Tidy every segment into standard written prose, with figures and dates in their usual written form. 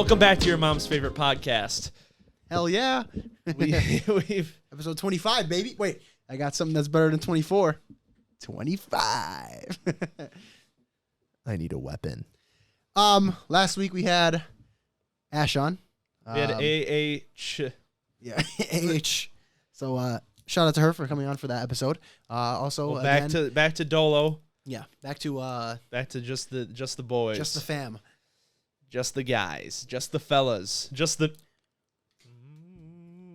Welcome back to your mom's favorite podcast. Hell yeah. We've Episode 25, baby. Wait, I got something that's better than 24. 25. I need a weapon. Last week we had Ash on. we had AH. Yeah, AH. So shout out to her for coming on for that episode. Also Well, again, back to Dolo. yeah, back to Just the boys. just the fam. Just the guys. Just the fellas. Just the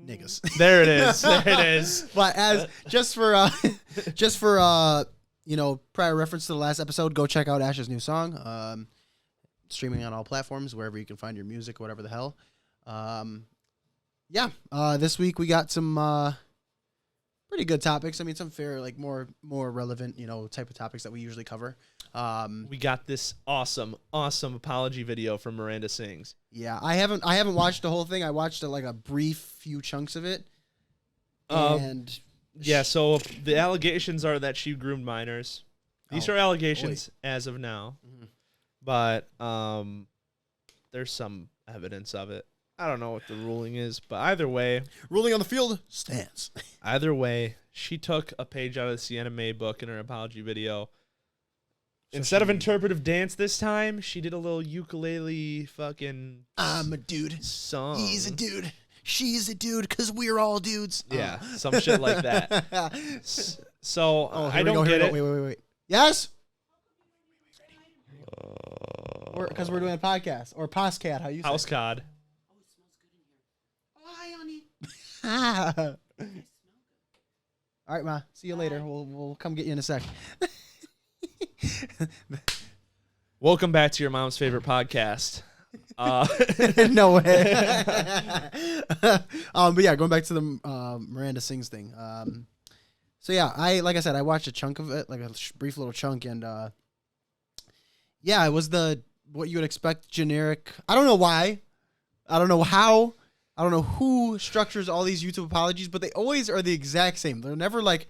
Niggas. There it is. There it is. But as just for prior reference to the last episode, go check out Ash's new song. Streaming on all platforms, wherever you can find your music, whatever the hell. This week we got some pretty good topics. I mean, some fair, like more relevant, type of topics that we usually cover. We got this awesome apology video from Miranda Sings. Yeah, I haven't watched the whole thing. I watched like a brief few chunks of it. Yeah, so the allegations are that she groomed minors. These are allegations as of now. Mm-hmm. But there's some evidence of it. I don't know what the ruling is, but either way, ruling on the field stands. Either way, she took a page out of the Sienna May book in her apology video. Instead of interpretive dance this time, she did a little ukulele fucking I'm a dude. Song. He's a dude. She's a dude, because we're all dudes. Yeah, some shit like that. So I don't get it. Wait. Yes? Because we're doing a podcast. Or postcat, how you say House cod. Oh, hi, honey. All right, Ma. See you later. We'll come get you in a sec. Welcome back to your mom's favorite podcast. No way. But yeah, going back to the Miranda Sings thing. So yeah, like I said, I watched a chunk of it, like a brief little chunk, and yeah, it was what you would expect, generic. I don't know why. I don't know how. I don't know who structures all these YouTube apologies, but they always are the exact same. They're never like,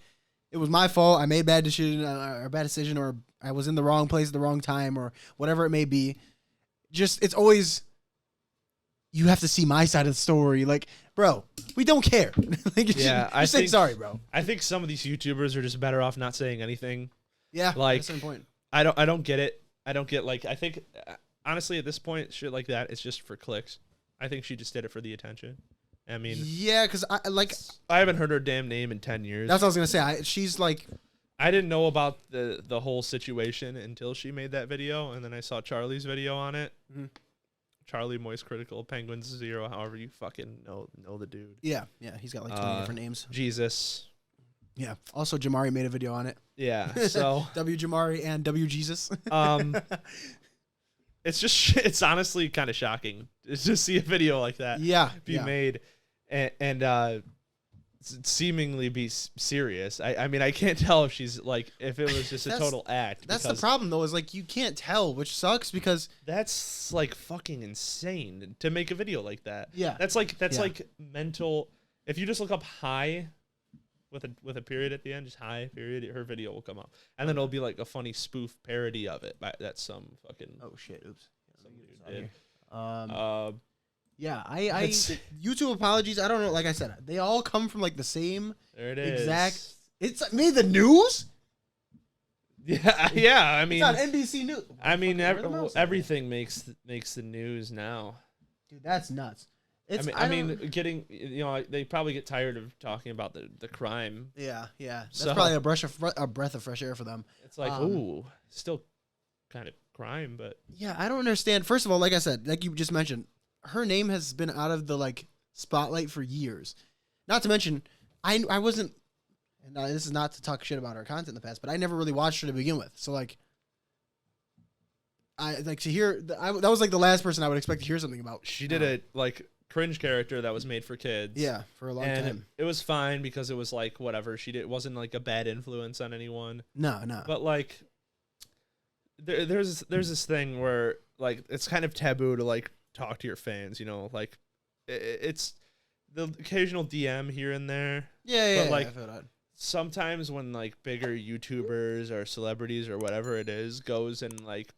it was my fault, I made a bad decision, or I was in the wrong place at the wrong time, or whatever it may be. Just, it's always, you have to see my side of the story. Like, bro, we don't care. I say sorry, bro. I think some of these YouTubers are just better off not saying anything. Yeah, like, at a certain point. I don't get it. I don't get, like, I think, honestly, at this point, shit like that, it's just for clicks. I think she just did it for the attention. I mean, yeah, because I haven't heard her damn name in 10 years. That's what I was gonna say. She's like, I didn't know about the whole situation until she made that video, and then I saw Charlie's video on it. Mm-hmm. Charlie Moist Critical Penguins 0, however you fucking know the dude. Yeah, he's got like 20 different names. Jesus. Yeah. Also, Jamari made a video on it. Yeah. So W Jamari and W Jesus. It's honestly kind of shocking to just see a video like that. Be made and seemingly be serious. I mean, I can't tell if she's like, if it was just a total act. That's the problem though, is like, you can't tell, which sucks because that's like fucking insane to make a video like that. Yeah. That's like mental. If you just look up high with a period at the end, just high period, her video will come up. And then it'll be like a funny spoof parody of it. That's some fucking oh shit, oops. Some dude did. Yeah, I YouTube apologies, I don't know, like I said, they all come from like the same there it is. Exact. It's made the news? Yeah, I mean, it's on NBC News. I mean, everything makes the news now. Dude, that's nuts. I mean, getting, they probably get tired of talking about the crime. Yeah. That's probably a breath of fresh air for them. It's like, ooh, still kind of crime, but yeah, I don't understand. First of all, like I said, like you just mentioned, her name has been out of the like spotlight for years. Not to mention, I wasn't, and this is not to talk shit about her content in the past, but I never really watched her to begin with. So like, I like to hear that was like the last person I would expect to hear something about. She did a like cringe character that was made for kids. Yeah, for a long time. It was fine because it was like whatever it wasn't like a bad influence on anyone. No. But like, there's this thing where like it's kind of taboo to like talk to your fans. Like it's the occasional DM here and there. Yeah. But like I feel that. Sometimes when like bigger YouTubers or celebrities or whatever it is goes and like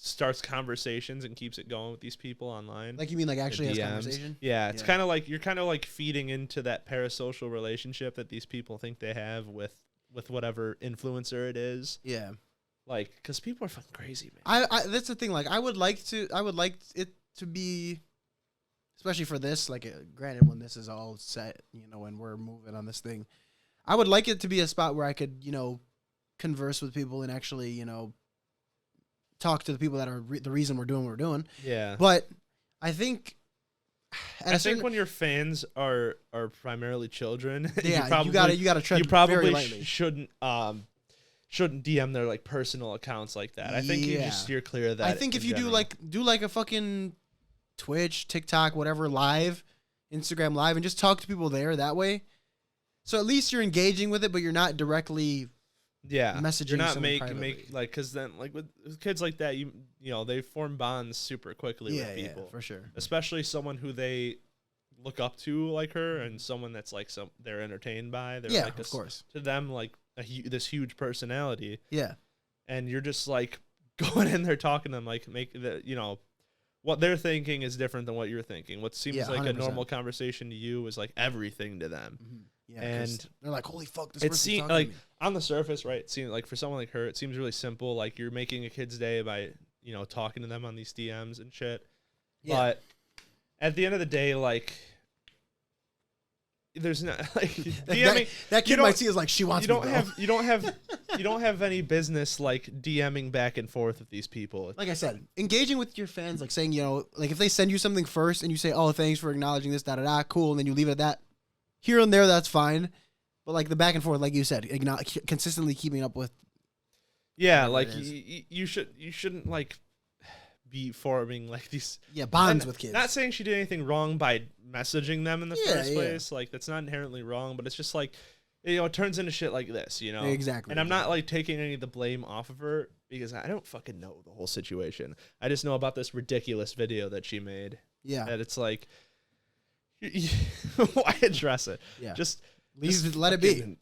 starts conversations and keeps it going with these people online. Like, you mean like actually has conversation? Yeah, it's kind of like you're kind of like feeding into that parasocial relationship that these people think they have with whatever influencer it is. Yeah. Like, because people are fucking crazy, man. I that's the thing. Like, I would like it to be, especially for this. Like, granted, when this is all set, you know, and we're moving on this thing, I would like it to be a spot where I could, you know, converse with people and actually, you know, talk to the people that are the reason we're doing what we're doing. Yeah. But I think, I think when your fans are primarily children, yeah, you gotta tread you probably very lightly. shouldn't DM their like personal accounts like that. I think you just steer clear of that. I think if you do like a fucking Twitch, TikTok, whatever, live, Instagram live, and just talk to people there that way. So at least you're engaging with it, but you're not directly messaging. You're not make like, because then like with kids like that, you know, they form bonds super quickly with people. Yeah, for sure. Especially someone who they look up to like her, and someone that's like they're entertained by. They're like of course, to them like this huge personality. Yeah, and you're just like going in there talking to them, like make the, you know, what they're thinking is different than what you're thinking. What seems like 100%. A normal conversation to you is like everything to them. Mm-hmm. Yeah, and they're like, holy fuck, this it person's seems talking like to me. On the surface, right? It seems like for someone like her, it seems really simple. Like you're making a kid's day by, you know, talking to them on these DMs and shit. Yeah. But at the end of the day, like, there's not like DMing. that kid might see is like, she wants me. You don't have any business like DMing back and forth with these people. Like I said, engaging with your fans, like saying, you know, like if they send you something first and you say, oh, thanks for acknowledging this, cool, and then you leave it at that. Here and there, that's fine. But like the back and forth, like you said, consistently keeping up with. Yeah, like you shouldn't like be forming like these bonds with kids. Not saying she did anything wrong by messaging them in the first place. Like that's not inherently wrong, but it's just like, you know, it turns into shit like this, you know. Exactly. And I'm not like taking any of the blame off of her because I don't fucking know the whole situation. I just know about this ridiculous video that she made. Yeah. That it's like, why address it? Yeah. Just let it be.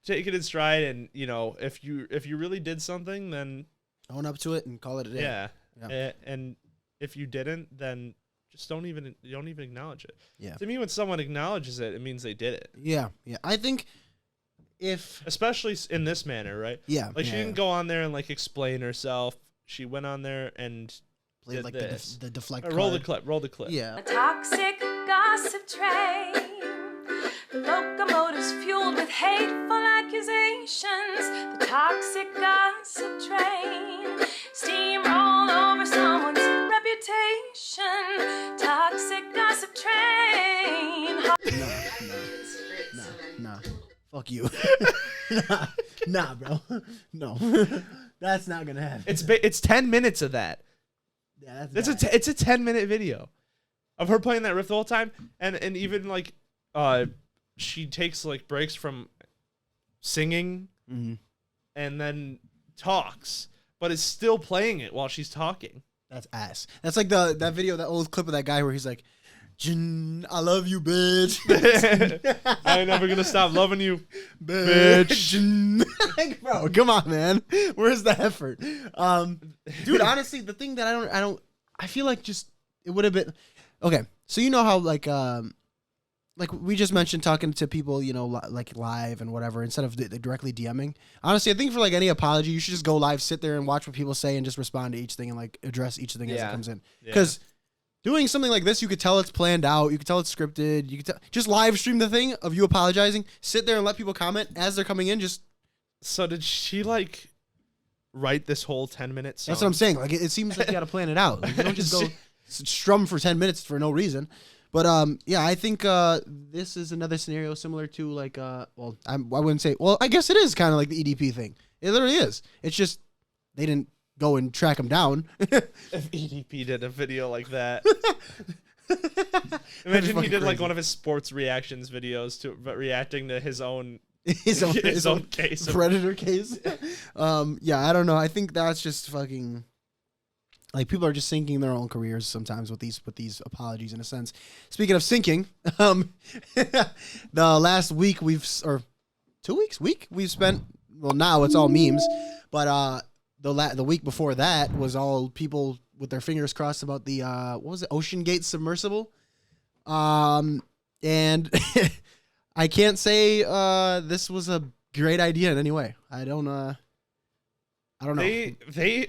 Take it in stride, and you know, if you really did something, then own up to it and call it a day. Yeah. And if you didn't, then just don't even acknowledge it. Yeah. To me, when someone acknowledges it, it means they did it. Yeah. I think especially in this manner, right? Yeah. Like she didn't go on there and like explain herself. She went on there and played like the deflect. Roll the clip. Yeah. A toxic gossip train. The locomotive's fueled with hateful accusations. The toxic gossip train. Steamroll over someone's reputation. Toxic gossip train. Nah. Fuck you. nah, bro. No. That's not gonna happen. It's 10 minutes of that. Yeah, it's a 10-minute video of her playing that riff the whole time, and even like she takes like breaks from singing and then talks, but is still playing it while she's talking. That's ass. That's like that video, that old clip of that guy where he's like, I love you, bitch. I ain't never gonna stop loving you, bitch. Like, bro, come on, man. Where's the effort? Dude, honestly, the thing that I feel like just it would have been okay. So you know how like we just mentioned talking to people, you know, like live and whatever instead of directly DMing. Honestly, I think for like any apology, you should just go live, sit there and watch what people say and just respond to each thing and like address each thing as it comes in. Because doing something like this, you could tell it's planned out. You could tell it's scripted. You could just live stream the thing of you apologizing. Sit there and let people comment as they're coming in. So did she like write this whole 10-minute song? That's what I'm saying. Like it seems like you got to plan it out. Like, you don't just go strum for 10 minutes for no reason. But I think this is another scenario similar to like I wouldn't say. Well, I guess it is kind of like the EDP thing. It literally is. It's just they didn't go and track him down. If EDP did a video like that, imagine he did like one of his sports reactions videos reacting to his own case, Predator case. I don't know. I think that's just fucking. Like people are just sinking their own careers sometimes with these apologies in a sense. Speaking of sinking, the last week we've spent. Well, now it's all memes, but the week before that was all people with their fingers crossed about the what was it, Ocean Gate submersible, and I can't say this was a great idea in any way. I don't know. They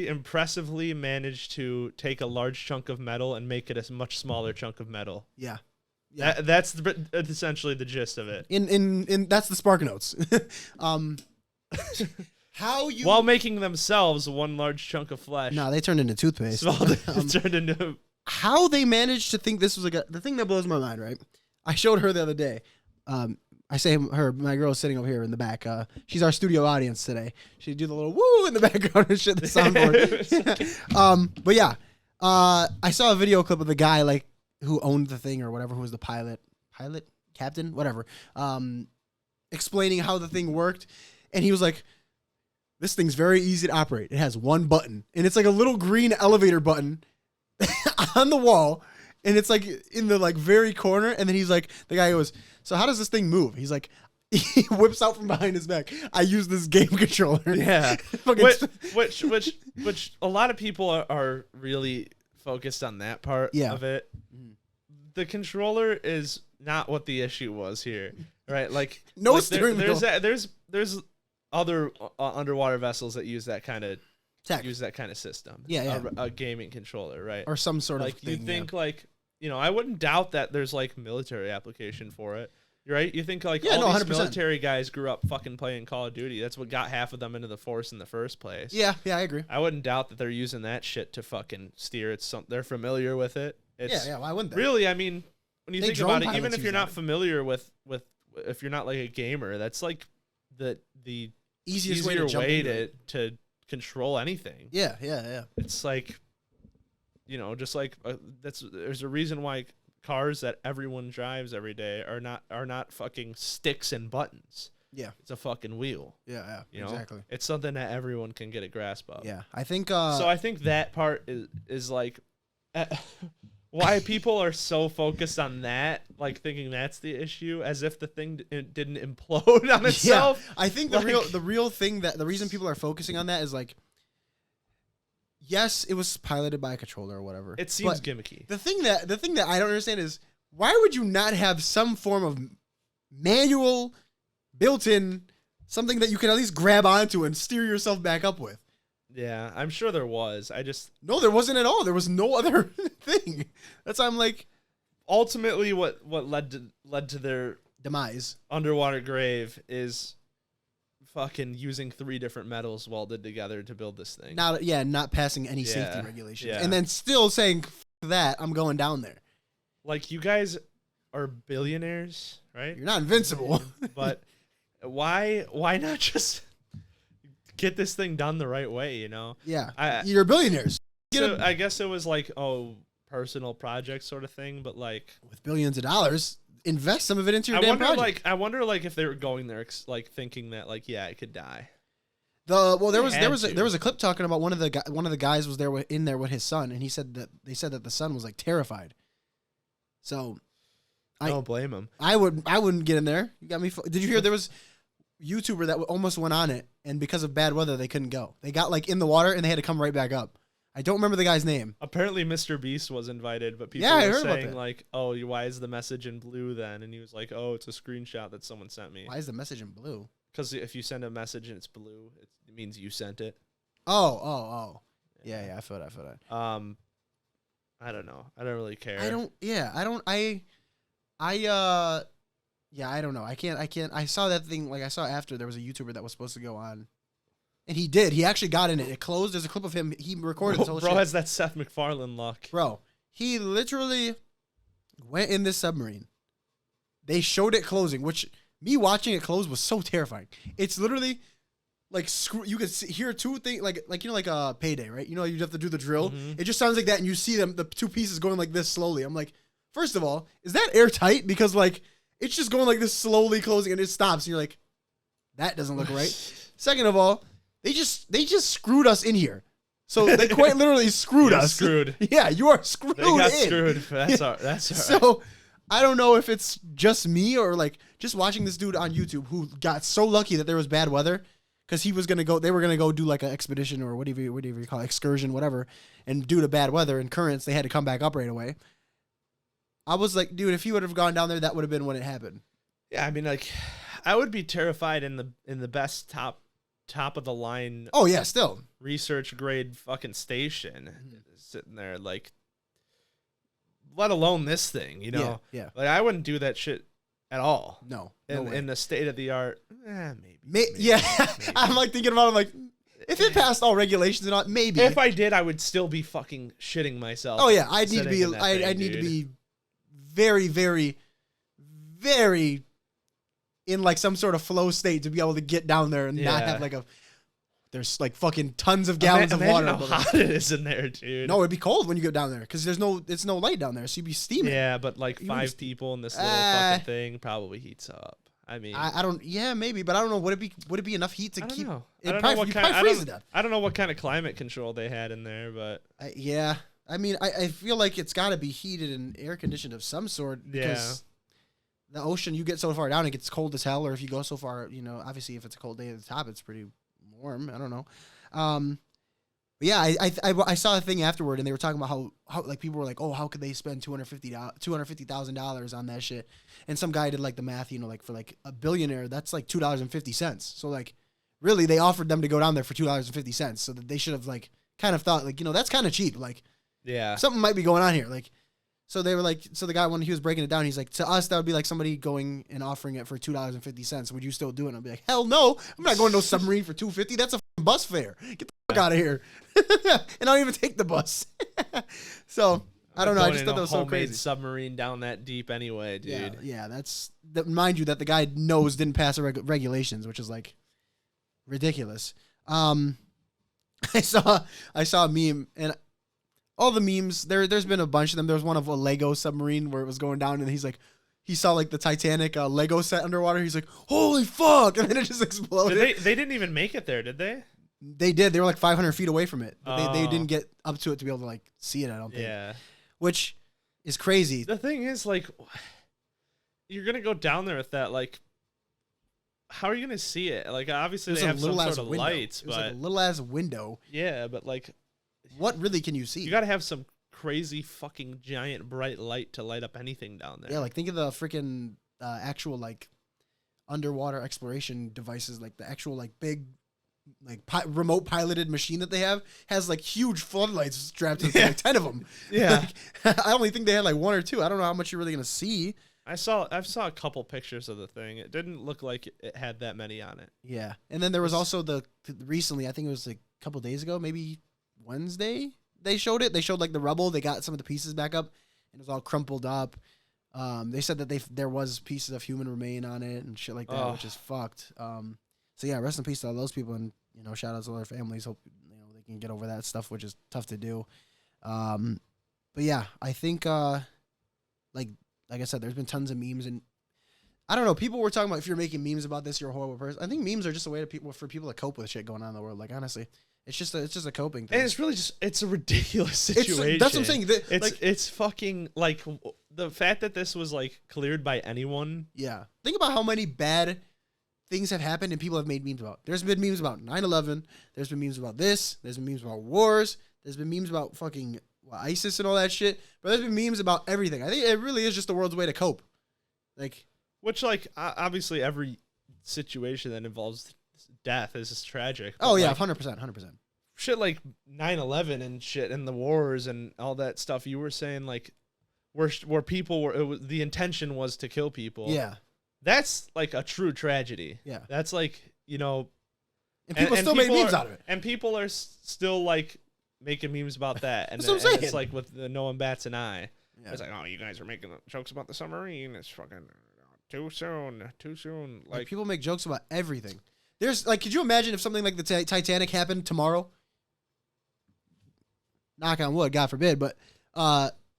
impressively managed to take a large chunk of metal and make it a much smaller chunk of metal. Yeah. That's essentially the gist of it. In that's the Spark Notes. How you while making themselves one large chunk of flesh. No, they turned into toothpaste. Turned into how they managed to think this was the thing that blows my mind. Right, I showed her the other day. I say her, my girl is sitting over here in the back. She's our studio audience today. She do the little woo in the background and shit, the soundboard. But yeah, I saw a video clip of the guy like who owned the thing or whatever, who was the pilot, captain, whatever, explaining how the thing worked, and he was like, "This thing's very easy to operate. It has one button, and it's like a little green elevator button on the wall." And it's like in the like very corner, and then he's like, the guy goes, "So how does this thing move?" He's like, he whips out from behind his back, "I use this game controller." Yeah, which a lot of people are really focused on that part of it. The controller is not what the issue was here, right? Like steering wheel. There's other underwater vessels that use that kind of system. A gaming controller, right? Or some sort of like thing, you think like, you know, I wouldn't doubt that there's like military application for it, right? You think like all these 100%. military guys grew up fucking playing Call of Duty. That's what got half of them into the force in the first place. Yeah, I agree. I wouldn't doubt that they're using that shit to fucking steer. They're familiar with it. Why wouldn't they? Really, I mean, when you think about it, even if you're not familiar with if you're not like a gamer, that's like the easier way to control anything. Yeah. It's like, you know, just like there's a reason why cars that everyone drives every day are not fucking sticks and buttons. Yeah, it's a fucking wheel. Yeah, you know? Exactly. It's something that everyone can get a grasp of. Yeah, I think. So I think that part is like why people are so focused on that, like thinking that's the issue, as if the thing didn't implode on itself. Yeah, I think the real thing that the reason people are focusing on that is like, yes, it was piloted by a controller or whatever. It seems gimmicky. The thing that I don't understand is why would you not have some form of manual, built-in, something that you can at least grab onto and steer yourself back up with? Yeah, I'm sure there was. No, there wasn't at all. There was no other thing. That's why I'm like, ultimately, what led to their demise, underwater grave, is fucking using 3 different metals welded together to build this thing. Not passing any safety regulations, and then still saying that I'm going down there. Like, you guys are billionaires, right? You're not invincible, but why not just get this thing done the right way, you know? Yeah, you're billionaires. I guess it was like, personal project sort of thing, but like with billions of dollars, invest some of it into your damn project. I wonder if they were going there like thinking that like, yeah, I could die. There was a clip talking about one of the guys was there in there with his son, and they said that the son was like terrified. So I don't blame him. I wouldn't get in there. You got me. Did you hear there was YouTuber that almost went on it, and because of bad weather, they couldn't go. They got like in the water, and they had to come right back up. I don't remember the guy's name. Apparently, Mr. Beast was invited, but people were saying like, "Oh, why is the message in blue then?" And he was like, "Oh, it's a screenshot that someone sent me." Why is the message in blue? Because if you send a message and it's blue, it means you sent it. Oh. Yeah, I feel that. I don't know. I don't really care. I don't know. I can't. I saw that thing. Like, I saw after there was a YouTuber that was supposed to go on, and he did. He actually got in it. It closed. There's a clip of him. He recorded this whole shit. Bro has that Seth MacFarlane luck. Bro, he literally went in this submarine. They showed it closing, which me watching it close was so terrifying. It's literally like you could hear two things, like a Payday, right? You know, you have to do the drill. Mm-hmm. It just sounds like that, and you see the two pieces going like this slowly. I'm like, first of all, is that airtight? Because like it's just going like this slowly closing, and it stops, and you're like, that doesn't look right. Second of all, they just screwed us in here. So they quite literally screwed us. Screwed. Yeah, you are screwed. They got screwed. That's all right. So I don't know if it's just me or like just watching this dude on YouTube who got so lucky that there was bad weather. because he was gonna go. They were gonna go do like an expedition or whatever you call it, excursion, whatever. And due to bad weather and currents, they had to come back up right away. I was like, dude, if he would have gone down there, that would have been when it happened. Yeah, I mean, like, I would be terrified in the best top of the line. Oh yeah, still research grade fucking station sitting there, like, let alone this thing, you know? Yeah. Like, I wouldn't do that shit at all. No. In the state of the art, maybe. Yeah, maybe. I'm like thinking about it, I'm like, if it passed all regulations and all, maybe. If I did, I would still be fucking shitting myself. Oh yeah, I'd need to be very, very, very in like some sort of flow state to be able to get down there and not have like there's like fucking tons of gallons of water. Imagine how hot it is in there, dude. No, it'd be cold when you get down there because it's no light down there, so you'd be steaming. Yeah, but like 5 people in this little fucking thing probably heats up. I mean, I don't. Yeah, maybe, but I don't know. Would it be enough heat to keep? Know. I don't know what kind. I don't know what kind of climate control they had in there, but yeah. I mean, I feel like it's got to be heated and air conditioned of some sort because the ocean, you get so far down, it gets cold as hell. Or if you go so far, you know, obviously if it's a cold day at the top, it's pretty warm. I don't know. But yeah, I saw a thing afterward, and they were talking about how like people were like, oh, how could they spend $250,000 on that shit? And some guy did like the math, you know, like for like a billionaire, that's like $2.50. So like, really, they offered them to go down there for $2.50, so that they should have like kind of thought like, you know, that's kind of cheap. Like, yeah, something might be going on here. Like, so they were like, so the guy, when he was breaking it down, he's like, to us, that would be like somebody going and offering it for $2.50. Would you still do it? And I'll be like, hell no, I'm not going to no submarine for $250. That's a bus fare. Get the fuck out of here. And I don't even take the bus. So I don't know. I just thought that was so crazy. Submarine down that deep anyway, dude. Yeah, mind you that the guy knows didn't pass the regulations, which is like ridiculous. I saw a meme, and all the memes, there's been a bunch of them. There was one of a Lego submarine where it was going down, and he's like, he saw like the Titanic Lego set underwater. He's like, holy fuck. And then it just exploded. They didn't even make it there, did they? They did. They were like 500 feet away from it. But they didn't get up to it to be able to like see it, I don't think. Yeah. Which is crazy. The thing is, like, you're going to go down there with that, like, how are you going to see it? Like, obviously they have some sort of lights, but like a little ass window. Yeah, but like, what really can you see? You got to have some crazy fucking giant bright light to light up anything down there. Yeah, like think of the freaking actual like underwater exploration devices, like the actual like big like remote piloted machine that they have has like huge floodlights strapped to it, like 10 of them. Yeah. Like, I only think they had like 1 or 2. I don't know how much you're really going to see. I saw a couple pictures of the thing. It didn't look like it had that many on it. Yeah. And then there was also recently, I think it was like a couple days ago, maybe Wednesday, they showed it. They showed like the rubble. They got some of the pieces back up and it was all crumpled up. They said that there was pieces of human remain on it and shit like that, which is fucked. So yeah, rest in peace to all those people, and you know, shout out to all their families. Hope you know they can get over that stuff, which is tough to do. But yeah, I think like I said, there's been tons of memes, and I don't know. People were talking about if you're making memes about this, you're a horrible person. I think memes are just a way for people to cope with shit going on in the world. Like honestly, it's just a coping thing. And it's really it's a ridiculous situation. That's what I'm saying. It's fucking like the fact that this was like cleared by anyone. Yeah, think about how many bad things have happened and people have made memes about. There's been memes about 9/11. There's been memes about this. There's been memes about wars. There's been memes about fucking ISIS and all that shit. But there's been memes about everything. I think it really is just the world's way to cope. Like, which like obviously every situation that involves death is tragic. Oh yeah, 100%. Shit like 9/11 and shit and the wars and all that stuff. You were saying like where people were, the intention was to kill people. Yeah. That's like a true tragedy. Yeah. That's like, you know. And people still made memes out of it. And people are still like making memes about that. And, that's what I'm saying. It's like with the no one bats an eye. Yeah. It's like, oh, you guys are making jokes about the submarine. It's fucking too soon. Like people make jokes about everything. There's like, could you imagine if something like the Titanic happened tomorrow? Knock on wood, God forbid. But,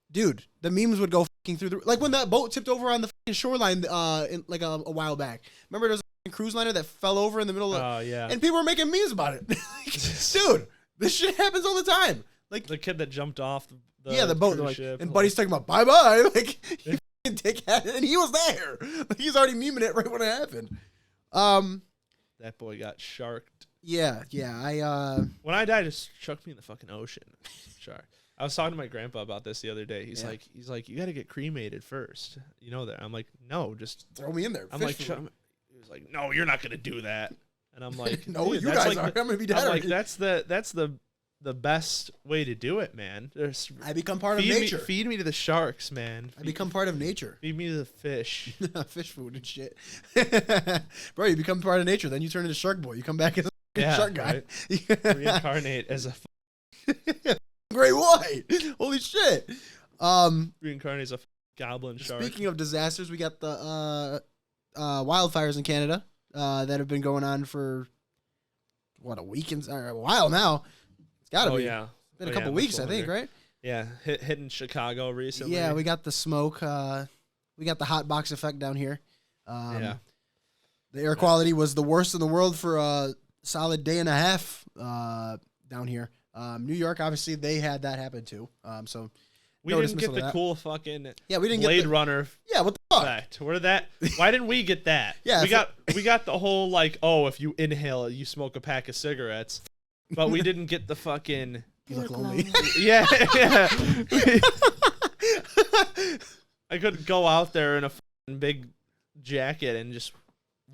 dude, the memes would go fucking through like when that boat tipped over on the fucking shoreline, in like a while back. Remember there was a cruise liner that fell over in the middle of. Oh yeah. And people were making memes about it. Dude, this shit happens all the time. Like the kid that jumped off the boat, like, ship, and Buddy's talking about bye-bye, like you fucking dickhead, and he was there. Like, he's already memeing it right when it happened. that boy got sharked. Yeah. When I died, it chucked me in the fucking ocean. Shark. I was talking to my grandpa about this the other day. He's like, you got to get cremated first. You know that? I'm like, no, just throw me in there. I'm like, he was like, no, you're not gonna do that. And I'm like, no, you guys are. I'm gonna be dead. I'm like, that's the best way to do it, man. I become part of nature. Feed me to the sharks, man. I become part of nature. Feed me to the fish. Fish food and shit. Bro, you become part of nature. Then you turn into Shark Boy. You come back as a shark guy. Right? Reincarnate as a great white. Holy shit. Reincarnate as a goblin shark. Speaking of disasters, we got the wildfires in Canada that have been going on for what, a week or a while now. It's got to be. Yeah. It's been a couple weeks, I think, right? Yeah, hitting Chicago recently. Yeah, we got the smoke. We got the hot box effect down here. The air quality was the worst in the world for a solid day and a half down here. New York, obviously, they had that happen too. So we didn't get the cool fucking we didn't Blade get Runner. Yeah, what the fuck? Effect. Why didn't we get that? Yeah, we got the whole like, oh, if you inhale it, you smoke a pack of cigarettes, but we didn't get the fucking. You look lonely. Yeah. I couldn't go out there in a fucking big jacket and just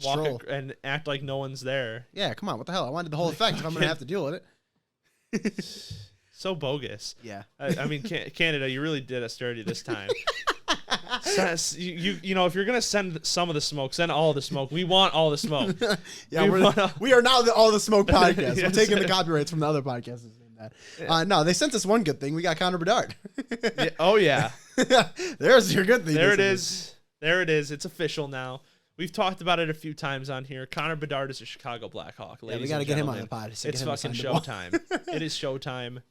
walk and act like no one's there. Yeah, come on, what the hell? I wanted the whole effect if I'm gonna have to deal with it. So bogus. Yeah. I mean, Canada, you really did us dirty this time. You know, if you're gonna send some of the smoke, send all the smoke. We want all the smoke. Yeah, we are now all the smoke podcast. Yes. We're taking the copyrights from the other podcasts. No, they sent us one good thing. We got Connor Bedard. Yeah. Oh yeah. There's your good thing. There it is. There it is. It's official now. We've talked about it a few times on here. Connor Bedard is a Chicago Blackhawk. Yeah, we got to get him on the pod. It's fucking showtime. It is showtime.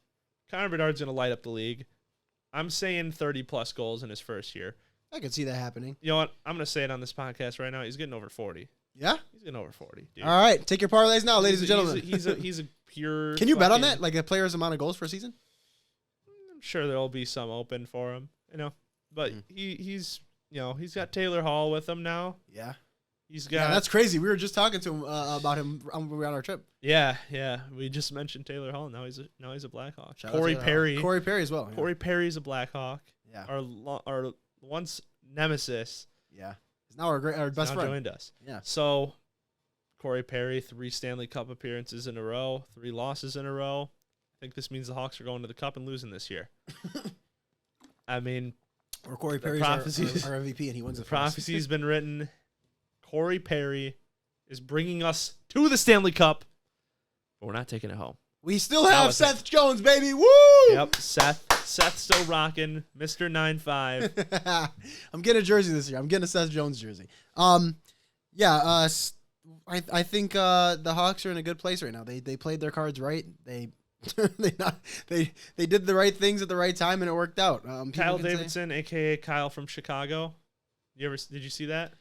Connor Bedard's going to light up the league. I'm saying 30-plus goals in his first year. I could see that happening. You know what? I'm going to say it on this podcast right now. He's getting over 40. Yeah? He's getting over 40, dude. All right. Take your parlays now, ladies and gentlemen. He's a pure... Can you bet on that? Like a player's amount of goals for a season? I'm sure there'll be some open for him, you know. But he's, you know, he's got Taylor Hall with him now. Yeah. He's got. Yeah, that's crazy. We were just talking to him about him when we were on our trip. Yeah. We just mentioned Taylor Hall. Now he's a Blackhawk. Corey Perry as well. Yeah. Corey Perry's a Blackhawk. Yeah. Our once nemesis. Yeah. He's now our best friend. Joined us. Yeah. So, Corey Perry, 3 Stanley Cup appearances in a row, 3 losses in a row. I think this means the Hawks are going to the Cup and losing this year. I mean, or Corey Perry's our MVP and he wins the prophecy's been written. Corey Perry is bringing us to the Stanley Cup, but we're not taking it home. We still have Seth Jones, baby. Woo! Yep, Seth's still rocking, Mr. 9'5". I'm getting a jersey this year. I'm getting a Seth Jones jersey. I think the Hawks are in a good place right now. They played their cards right. They did the right things at the right time and it worked out. Kyle Davidson, aka Kyle from Chicago. Did you see that?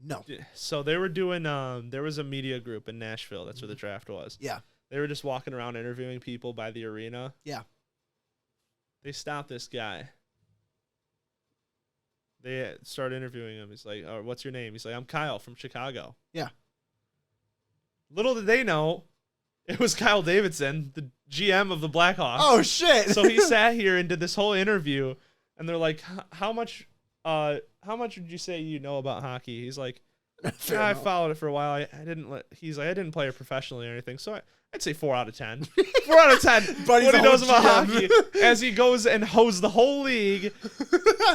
No. So they were doing there was a media group in Nashville. That's where the draft was. Yeah. They were just walking around interviewing people by the arena. Yeah. They stopped this guy. They started interviewing him. He's like, "Oh, what's your name?" He's like, "I'm Kyle from Chicago." Yeah. Little did they know, it was Kyle Davidson, the GM of the Blackhawks. Oh shit! So he sat here and did this whole interview, and they're like, "How much would you say you know about hockey?" He's like, I followed it for a while. I didn't play it professionally or anything, so I'd say 4 out of 10. 4 out of 10. What he knows about hockey as he goes and hoes the whole league,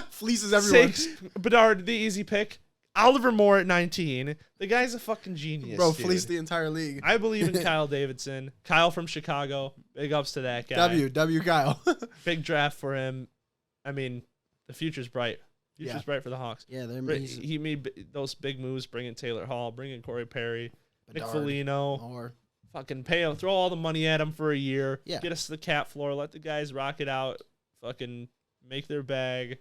fleeces everyone. Takes Bedard the easy pick. Oliver Moore at 19. The guy's a fucking genius. Bro, dude. fleeced the entire league. I believe in Kyle Davidson. Kyle from Chicago. Big ups to that guy. W Kyle. Big draft for him. I mean, the future's bright. Future's bright for the Hawks. Yeah, he made those big moves, bringing Taylor Hall, bringing Corey Perry, Nick Foligno. Fucking pay him, throw all the money at him for a year. Yeah. Get us to the cap floor. Let the guys rock it out. Fucking make their bag.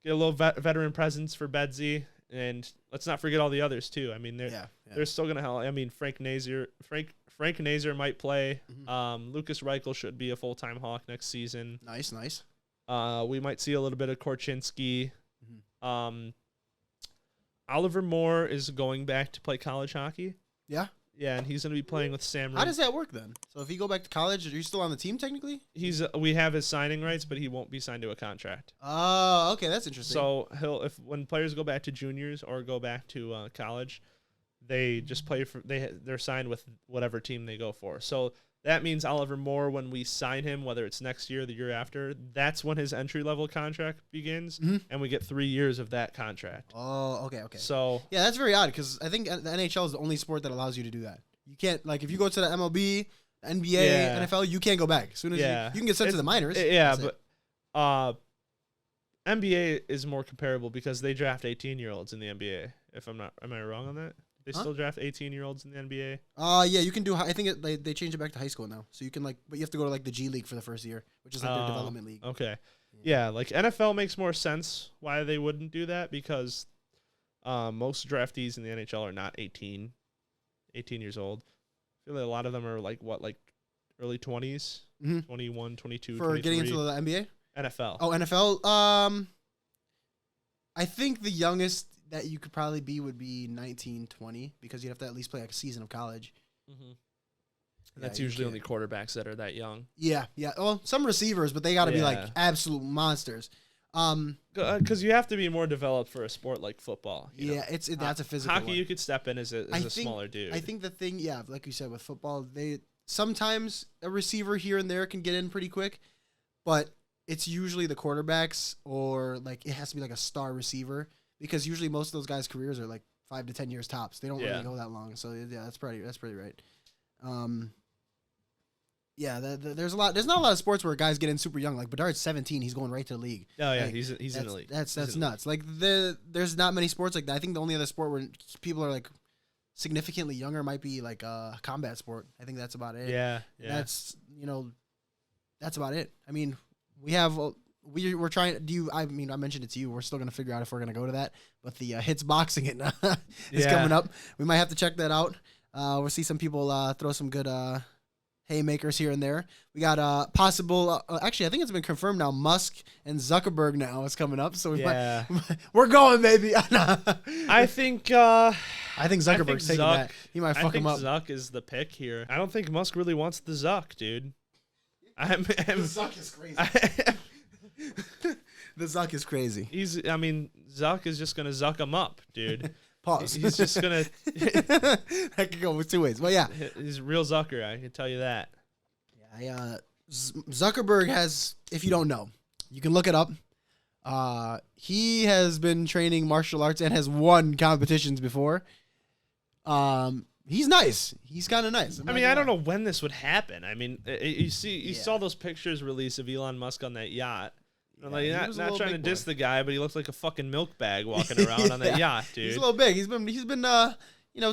Get a little veteran presence for Bedsy. And let's not forget all the others too. I mean, they're still gonna help. I mean, Frank Nazar might play. Mm-hmm. Lucas Reichel should be a full-time Hawk next season. Nice. We might see a little bit of Korchinski. Mm-hmm. Oliver Moore is going back to play college hockey. Yeah. Yeah, and he's going to be playing with Sam. How does that work then? So if you go back to college, are you still on the team technically? We have his signing rights, but he won't be signed to a contract. Oh, okay, that's interesting. So when players go back to juniors or go back to college, they just play for they're signed with whatever team they go for. So that means Oliver Moore, when we sign him, whether it's next year or the year after, that's when his entry-level contract begins, and we get 3 years of that contract. Oh, okay. So yeah, that's very odd because I think the NHL is the only sport that allows you to do that. You can't, like, if you go to the MLB, NBA, NFL, you can't go back. As soon as you can get sent to the minors. Yeah, but NBA is more comparable because they draft 18-year-olds in the NBA. Am I wrong on that? They still draft 18-year-olds in the NBA? Yeah, you can do. I think they changed it back to high school now, so you can but you have to go to like the G League for the first year, which is like their development league. Okay, yeah, like NFL makes more sense why they wouldn't do that because most draftees in the NHL are not 18 years old. I feel like a lot of them are like early 20s, 21, 22, for 23. getting into the NBA. NFL. Oh, NFL. I think the youngest that you could probably be would be 19, 20 because you'd have to at least play like a season of college. That's usually only quarterbacks that are that young. Yeah. Well, some receivers, but they got to be like absolute monsters. Because you have to be more developed for a sport like football. That's a physical hockey. one. You could step in as a smaller dude. I think the thing, like you said with football, sometimes a receiver here and there can get in pretty quick, but it's usually the quarterbacks or like it has to be like a star receiver. Because usually most of those guys' careers are like 5 to 10 years tops. They don't really go that long. So yeah, that's pretty right. There's not a lot of sports where guys get in super young. Like Bedard's 17, he's going right to the league. Oh yeah, like, he's in the league. That's nuts. Like there's not many sports like that. I think the only other sport where people are like significantly younger might be like a combat sport. I think that's about it. Yeah. That's that's about it. I mean, we're trying. I mentioned it to you. We're still gonna figure out if we're gonna go to that. But the Hits Boxing is coming up. We might have to check that out. We'll see some people throw some good haymakers here and there. We got possible. Actually, I think it's been confirmed now. Musk and Zuckerberg now is coming up. So we're going, baby. I think Zuckerberg's taking that. He might fuck him up. Zuck is the pick here. I don't think Musk really wants the Zuck, dude. The Zuck is crazy. The Zuck is crazy. Zuck is just gonna Zuck him up, dude. Pause. He's just gonna. That could go with two ways. Well, yeah, he's a real Zucker. I can tell you that. Yeah, Zuckerberg has. If you don't know, you can look it up. He has been training martial arts and has won competitions before. He's nice. He's kind of nice. I don't know when this would happen. You saw those pictures released of Elon Musk on that yacht. Yeah, not trying to diss the guy, but he looks like a fucking milk bag walking around on that yacht, dude. He's a little big. He's been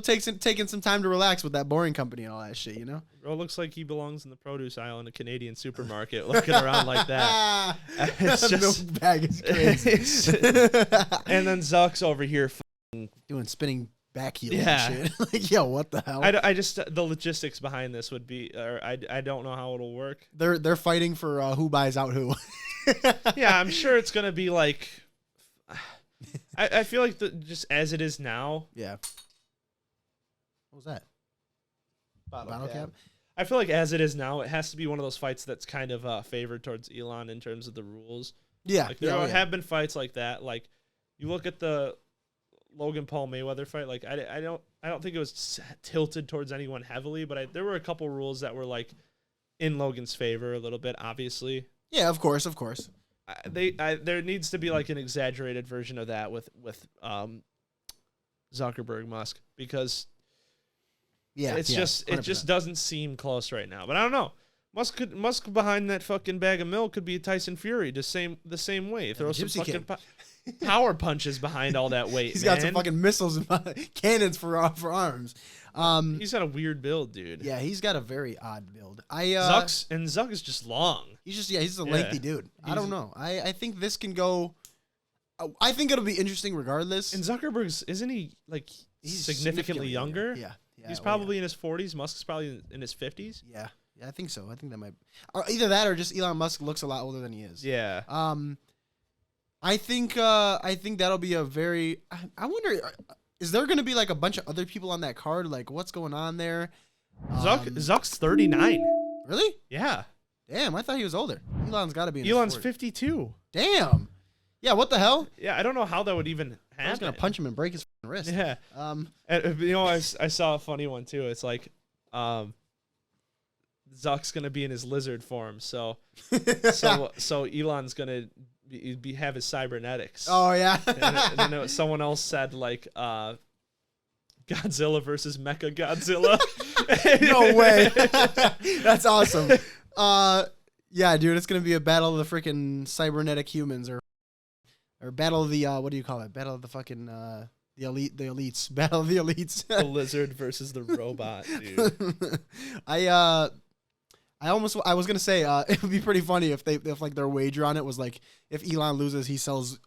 taking some time to relax with that Boring Company and all that shit, Bro looks like he belongs in the produce aisle in a Canadian supermarket looking around like that. It's just, milk bag is crazy. And then Zuck's over here doing spinning back heel and shit. Like, yo, what the hell? I just the logistics behind this would be, or I don't know how it'll work. They're fighting for who buys out who. Yeah, I'm sure it's gonna be like. I feel like just as it is now. Yeah. What was that? Bottle cap. I feel like as it is now, it has to be one of those fights that's kind of favored towards Elon in terms of the rules. Yeah. Like there have been fights like that. Like you look at the Logan Paul Mayweather fight. Like I don't think it was tilted towards anyone heavily, but there were a couple rules that were like in Logan's favor a little bit, obviously. Yeah, of course. There needs to be like an exaggerated version of that with Zuckerberg Musk because it just doesn't seem close right now. But I don't know. Musk behind that fucking bag of milk could be Tyson Fury the same way. Throw some fucking power punches behind all that weight. He's got some fucking missiles and cannons for arms. He's got a weird build, dude. Yeah, he's got a very odd build. Zuck is just long. He's a lengthy dude. I don't know. I think this can go. I think it'll be interesting regardless. And Zuckerberg's isn't he like he's significantly younger? Yeah. He's probably in his 40s. Musk's probably in his 50s. Yeah, I think so. I think that might either that or just Elon Musk looks a lot older than he is. Yeah. I think that'll be a very. I wonder. is there going to be like a bunch of other people on that card? Like, what's going on there? Zuck's 39. Really? Yeah. Damn, I thought he was older. Elon's got to be. Elon's 52. Damn. Yeah, what the hell? Yeah, I don't know how that would even happen. I was gonna punch him and break his wrist. Yeah. And, you know, I saw a funny one too. It's like, Zuck's gonna be in his lizard form, so Elon's gonna have his cybernetics. Oh yeah. and then someone else said like, Godzilla versus Mecha Godzilla. No way. That's awesome. Yeah, dude, it's gonna be a battle of the freaking cybernetic humans, or battle of the what do you call it? Battle of the fucking the elites. Battle of the elites. The lizard versus the robot, dude. I was gonna say it would be pretty funny if like their wager on it was like, if Elon loses, he sells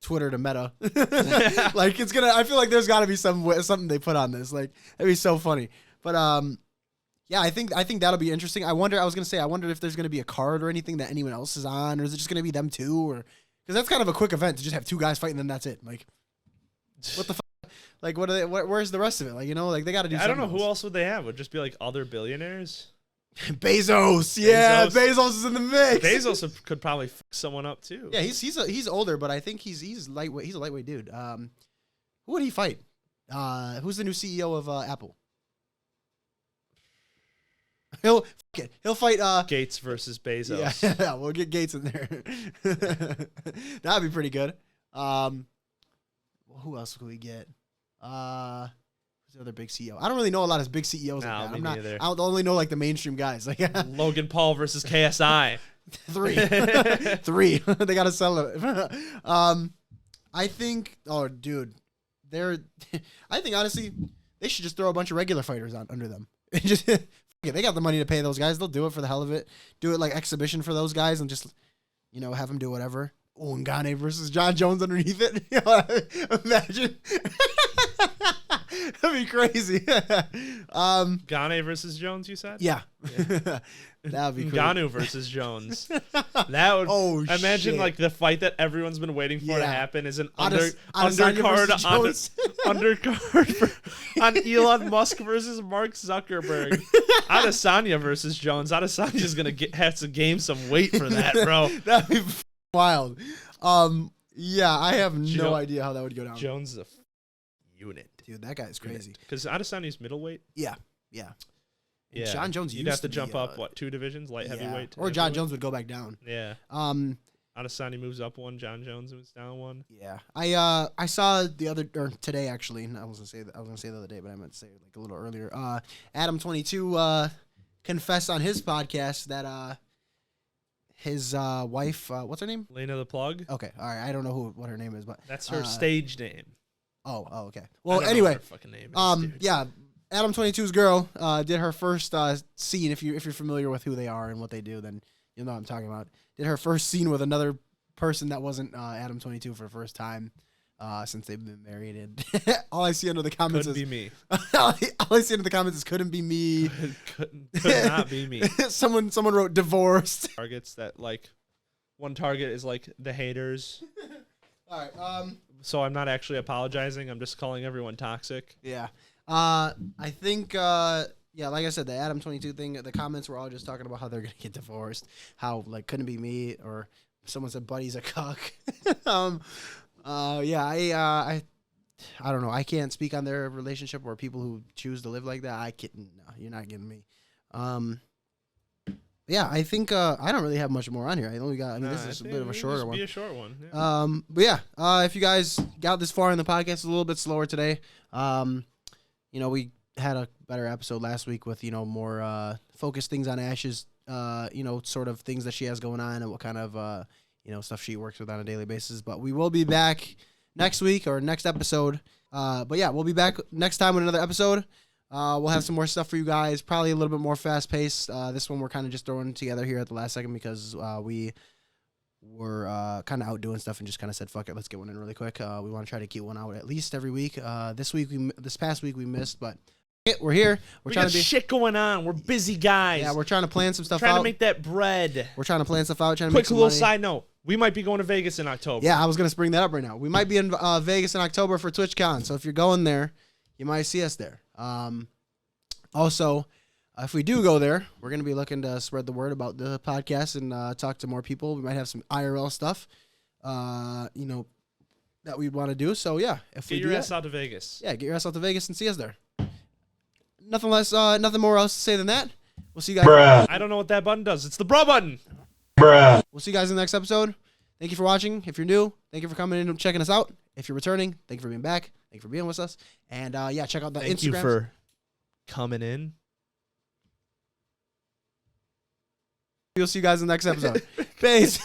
Twitter to Meta. Like it's gonna. I feel like there's got to be something they put on this. Like that'd be so funny. But yeah, I think that'll be interesting. I wonder if there's gonna be a card or anything that anyone else is on, or is it just gonna be them two, or because that's kind of a quick event to just have two guys fighting, and then that's it. Like what the fuck? Like what are they? Where's the rest of it? Like, you know, like they got to do. I don't know who else would they have. Would just be like other billionaires. Bezos, yeah, Bezos is in the mix. Bezos could probably fuck someone up too. Yeah, he's older, but I think he's lightweight. He's a lightweight dude. Who would he fight? Who's the new CEO of Apple? He'll fight Gates versus Bezos. Yeah, we'll get Gates in there. That'd be pretty good. Who else could we get? Who's the other big CEO? I don't really know a lot of big CEOs. No, like that. me neither. I only know like the mainstream guys. Like Logan Paul versus KSI. Three. They gotta sell it. I think. Oh, dude, I think honestly, they should just throw a bunch of regular fighters under them. Just they got the money to pay those guys. They'll do it for the hell of it. Do it like exhibition for those guys, and just, you know, have them do whatever. Oh, Ngannou versus John Jones underneath it. Imagine. That'd be crazy. Ngannou versus Jones, you said? Yeah. That'd be cool. Ngannou versus Jones. That would. Oh, imagine shit. like the fight that everyone's been waiting for to happen is an undercard on Elon Musk versus Mark Zuckerberg. Adesanya versus Jones. Adesanya's gonna have to gain some weight for that, bro. That'd be wild. Yeah, I have no idea how that would go down. Jones is a unit. Dude, that guy's crazy. Because Adesanya's middleweight? Yeah. Yeah. John Jones you'd have to jump up, 2 divisions? Light, heavyweight? Or John Jones would go back down. Yeah. Adesanya moves up 1, John Jones moves down 1. Yeah. I saw today actually, I was gonna say the other day, but I meant to say like a little earlier. ADAM22 confessed on his podcast that his wife, what's her name? Lena the Plug. Okay, all right. I don't know what her name is, but that's her stage name. Oh, okay. Well, anyway, what her fucking name is, yeah, ADAM22's girl did her first scene. If you're familiar with who they are and what they do, then you'll know what I'm talking about. Did her first scene with another person that wasn't ADAM22 for the first time since they've been married. And all I see under the comments couldn't be me. all I see under the comments is couldn't be me. could not be me. Someone wrote divorced. Targets that like one target is like the haters. All right. So I'm not actually apologizing. I'm just calling everyone toxic. Yeah. I think yeah, like I said, the ADAM22 thing, the comments were all just talking about how they're gonna get divorced, how like couldn't be me, or someone said Buddy's a cuck. Yeah, I don't know. I can't speak on their relationship or people who choose to live like that. No, you're not getting me. Yeah, I think I don't really have much more on here. This is a bit of a shorter one. Be a short one. Yeah. But yeah, if you guys got this far in the podcast, it's a little bit slower today. You know, we had a better episode last week with, you know, more focused things on Ash's, you know, sort of things that she has going on and what kind of, you know, stuff she works with on a daily basis. But we will be back next week or next episode. But yeah, we'll be back next time with another episode. We'll have some more stuff for you guys, probably a little bit more fast-paced. This one we're kind of just throwing together here at the last second because we were kind of out doing stuff and just kind of said, fuck it, let's get one in really quick. We want to try to get one out at least every week. This past week we missed, but we're here. We got shit going on. We're busy guys. Yeah, we're trying to plan some stuff out. Trying to make that bread. We're trying to plan stuff out. Quick little side note. We might be going to Vegas in October. Yeah, I was going to bring that up right now. We might be in Vegas in October for TwitchCon. So if you're going there, you might see us there. Also, if we do go there, we're going to be looking to spread the word about the podcast and talk to more people. We might have some IRL stuff, that we'd want to do. So, yeah. Get your ass out to Vegas. Yeah, get your ass out to Vegas and see us there. Nothing more else to say than that. We'll see you guys. Bruh. I don't know what that button does. It's the bruh button. Bruh. We'll see you guys in the next episode. Thank you for watching. If you're new, thank you for coming in and checking us out. If you're returning, thank you for being back. Thank you for being with us. And check out the Instagram. Thank you for coming in. We'll see you guys in the next episode. Peace.